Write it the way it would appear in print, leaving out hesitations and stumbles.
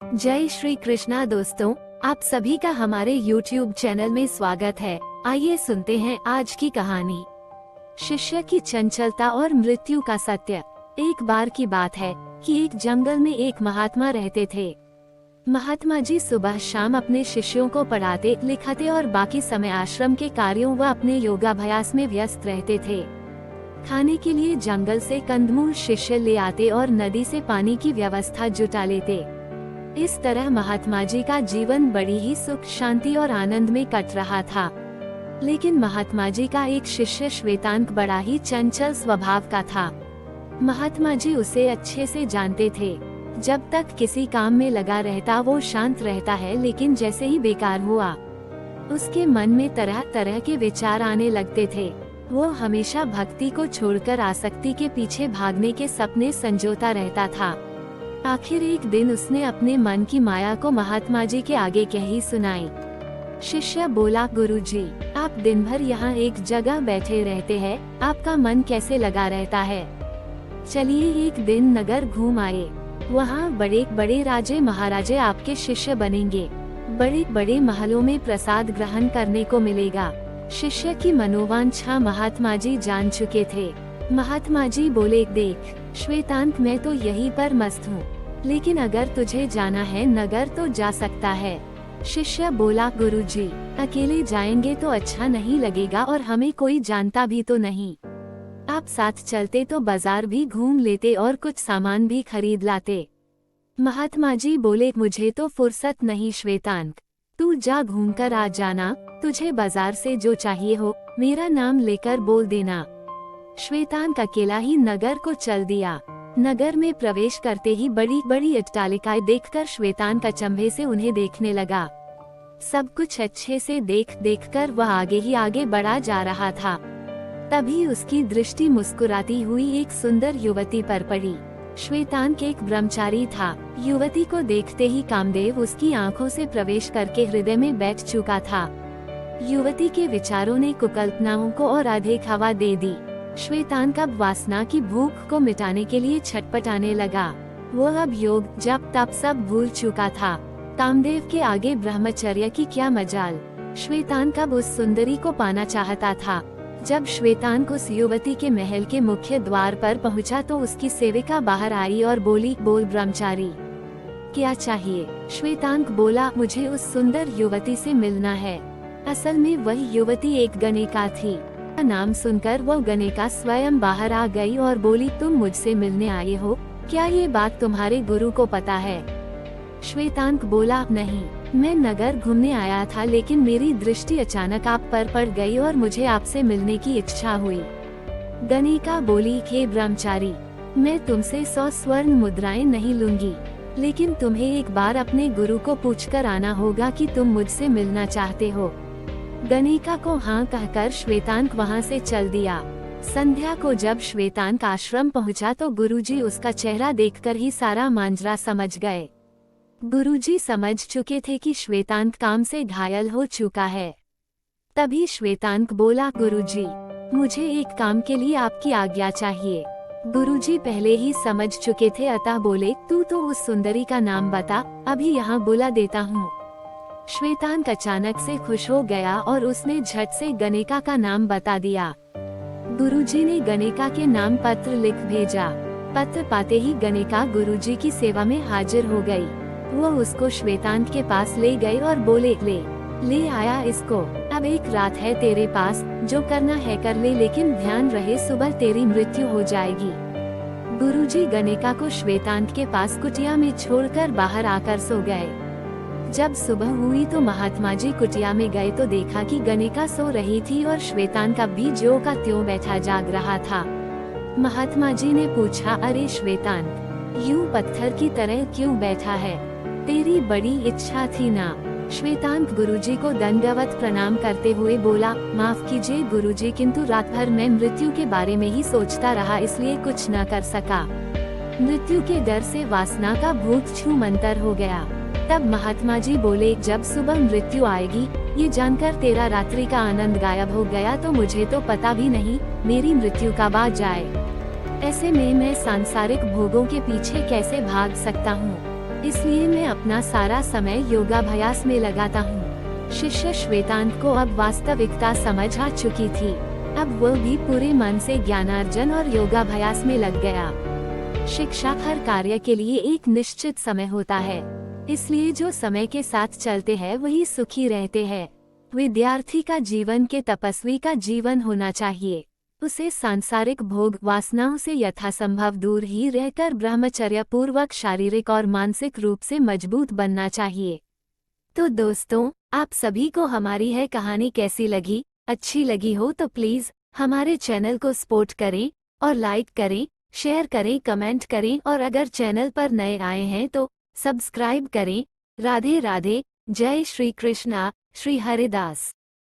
जय श्री कृष्णा दोस्तों, आप सभी का हमारे YouTube चैनल में स्वागत है। आइए सुनते हैं आज की कहानी। शिष्य की चंचलता और मृत्यु का सत्य। एक बार की बात है कि एक जंगल में एक महात्मा रहते थे। महात्मा जी सुबह शाम अपने शिष्यों को पढ़ाते लिखाते और बाकी समय आश्रम के कार्यों व अपने योगाभ्यास में व्यस्त रहते थे। खाने के लिए जंगल से कंदमूल शिष्य ले आते और नदी से पानी की व्यवस्था जुटा लेते। इस तरह महात्मा जी का जीवन बड़ी ही सुख शांति और आनंद में कट रहा था। लेकिन महात्मा जी का एक शिष्य श्वेतांक बड़ा ही चंचल स्वभाव का था। महात्मा जी उसे अच्छे से जानते थे। जब तक किसी काम में लगा रहता वो शांत रहता है, लेकिन जैसे ही बेकार हुआ उसके मन में तरह तरह के विचार आने लगते थे। वो हमेशा भक्ति को छोड़कर आसक्ति के पीछे भागने के सपने संजोता रहता था। आखिर एक दिन उसने अपने मन की माया को महात्मा जी के आगे कही सुनाई। शिष्य बोला, गुरुजी, आप दिन भर यहाँ एक जगह बैठे रहते हैं, आपका मन कैसे लगा रहता है? चलिए एक दिन नगर घूम आए। वहाँ बड़े बड़े राजे महाराजे आपके शिष्य बनेंगे। बड़े बड़े महलों में प्रसाद ग्रहण करने को मिलेगा। शिष्य की मनोवांछा महात्मा जी जान चुके थे। महात्मा जी बोले, देख श्वेतांक, मैं तो यहीं पर मस्त हूँ, लेकिन अगर तुझे जाना है नगर तो जा सकता है। शिष्य बोला, गुरुजी, अकेले जाएंगे तो अच्छा नहीं लगेगा और हमें कोई जानता भी तो नहीं। आप साथ चलते तो बाजार भी घूम लेते और कुछ सामान भी खरीद लाते। महात्मा जी बोले, मुझे तो फुर्सत नहीं श्वेतांक, तू जा घूम कर आ जाना। तुझे बाजार से जो चाहिए हो मेरा नाम लेकर बोल देना। श्वेतांक अकेला ही नगर को चल दिया। नगर में प्रवेश करते ही बड़ी बड़ी अट्टालिकाएं देखकर श्वेतांक अचंभे से उन्हें देखने लगा। सब कुछ अच्छे से देख कर वह आगे ही आगे बढ़ा जा रहा था। तभी उसकी दृष्टि मुस्कुराती हुई एक सुंदर युवती पर पड़ी। श्वेतांक एक ब्रह्मचारी था। युवती को देखते ही कामदेव उसकी आंखों से प्रवेश करके हृदय में बैठ चुका था। युवती के विचारों ने कुकल्पनाओं को और अधिक हवा दे दी। श्वेतांक अब वासना की भूख को मिटाने के लिए छटपटाने लगा। वो अब योग जप तप सब भूल चुका था। कामदेव के आगे ब्रह्मचर्य की क्या मजाल। श्वेतांक अब उस सुंदरी को पाना चाहता था। जब श्वेतांक उस युवती के महल के मुख्य द्वार पर पहुंचा तो उसकी सेविका बाहर आई और बोली, बोल ब्रह्मचारी, क्या चाहिए? श्वेतांक बोला, मुझे उस सुंदर युवती से मिलना है। असल में वह युवती एक गणिका थी। नाम सुनकर वो गणिका स्वयं बाहर आ गई और बोली, तुम मुझसे मिलने आए हो, क्या ये बात तुम्हारे गुरु को पता है? श्वेतांक बोला, नहीं, मैं नगर घूमने आया था, लेकिन मेरी दृष्टि अचानक आप पर पड़ गई और मुझे आपसे मिलने की इच्छा हुई। गणिका बोली, हे ब्रह्मचारी, मैं तुमसे 100 स्वर्ण मुद्राएं नहीं लूंगी, लेकिन तुम्हें एक बार अपने गुरु को पूछकर आना होगा कि तुम मुझसे मिलना चाहते हो। गणिका को हाँ कहकर श्वेतांक वहाँ से चल दिया। संध्या को जब श्वेतांक आश्रम पहुँचा तो गुरुजी उसका चेहरा देखकर ही सारा मांजरा समझ गए। गुरुजी समझ चुके थे कि श्वेतांक काम से घायल हो चुका है। तभी श्वेतांक बोला, गुरुजी, मुझे एक काम के लिए आपकी आज्ञा चाहिए। गुरुजी पहले ही समझ चुके थे, अतः बोले, तू तो उस सुंदरी का नाम बता, अभी यहाँ बुला देता हूँ। श्वेतांक अचानक से खुश हो गया और उसने झट से गणिका का नाम बता दिया। गुरुजी ने गणिका के नाम पत्र लिख भेजा। पत्र पाते ही गणिका गुरुजी की सेवा में हाजिर हो गई। वो उसको श्वेतांक के पास ले गए और बोले, ले आया इसको। अब एक रात है तेरे पास, जो करना है कर ले, लेकिन ध्यान रहे सुबह तेरी मृत्यु हो जाएगी। गुरुजी गणिका को श्वेतांक के पास कुटिया में छोड़कर बाहर आकर सो गए। जब सुबह हुई तो महात्मा जी कुटिया में गए तो देखा कि गणिका सो रही थी और श्वेतांक भी ज्यों का त्यों बैठा जाग रहा था। महात्मा जी ने पूछा, अरे श्वेतांक, यूं पत्थर की तरह क्यों बैठा है? तेरी बड़ी इच्छा थी ना? श्वेतांक गुरुजी को दंडवत प्रणाम करते हुए बोला, माफ कीजिए गुरुजी, किंतु रात भर मैं मृत्यु के बारे में ही सोचता रहा, इसलिए कुछ न कर सका। मृत्यु के डर से वासना का भूत छूमंतर हो गया। तब महात्मा जी बोले, जब सुबह मृत्यु आएगी ये जानकर तेरा रात्रि का आनंद गायब हो गया तो मुझे तो पता भी नहीं मेरी मृत्यु कब आ जाए। ऐसे में मैं सांसारिक भोगों के पीछे कैसे भाग सकता हूँ? इसलिए मैं अपना सारा समय योगाभ्यास में लगाता हूँ। शिष्य श्वेतांत को अब वास्तविकता समझ आ चुकी थी। अब वो भी पूरे मन से ज्ञानार्जन और योगाभ्यास में लग गया। शिक्षा हर कार्य के लिए एक निश्चित समय होता है, इसलिए जो समय के साथ चलते हैं वही सुखी रहते हैं। विद्यार्थी का जीवन के तपस्वी का जीवन होना चाहिए। उसे सांसारिक भोग वासनाओं से यथासंभव दूर ही रहकर ब्रह्मचर्य पूर्वक शारीरिक और मानसिक रूप से मजबूत बनना चाहिए। तो दोस्तों, आप सभी को हमारी यह कहानी कैसी लगी? अच्छी लगी हो तो प्लीज हमारे चैनल को सपोर्ट करें और लाइक करें, शेयर करें, कमेंट करें और अगर चैनल पर नए आए हैं तो सब्सक्राइब करें। राधे राधे। जय श्री कृष्णा। श्री हरिदास।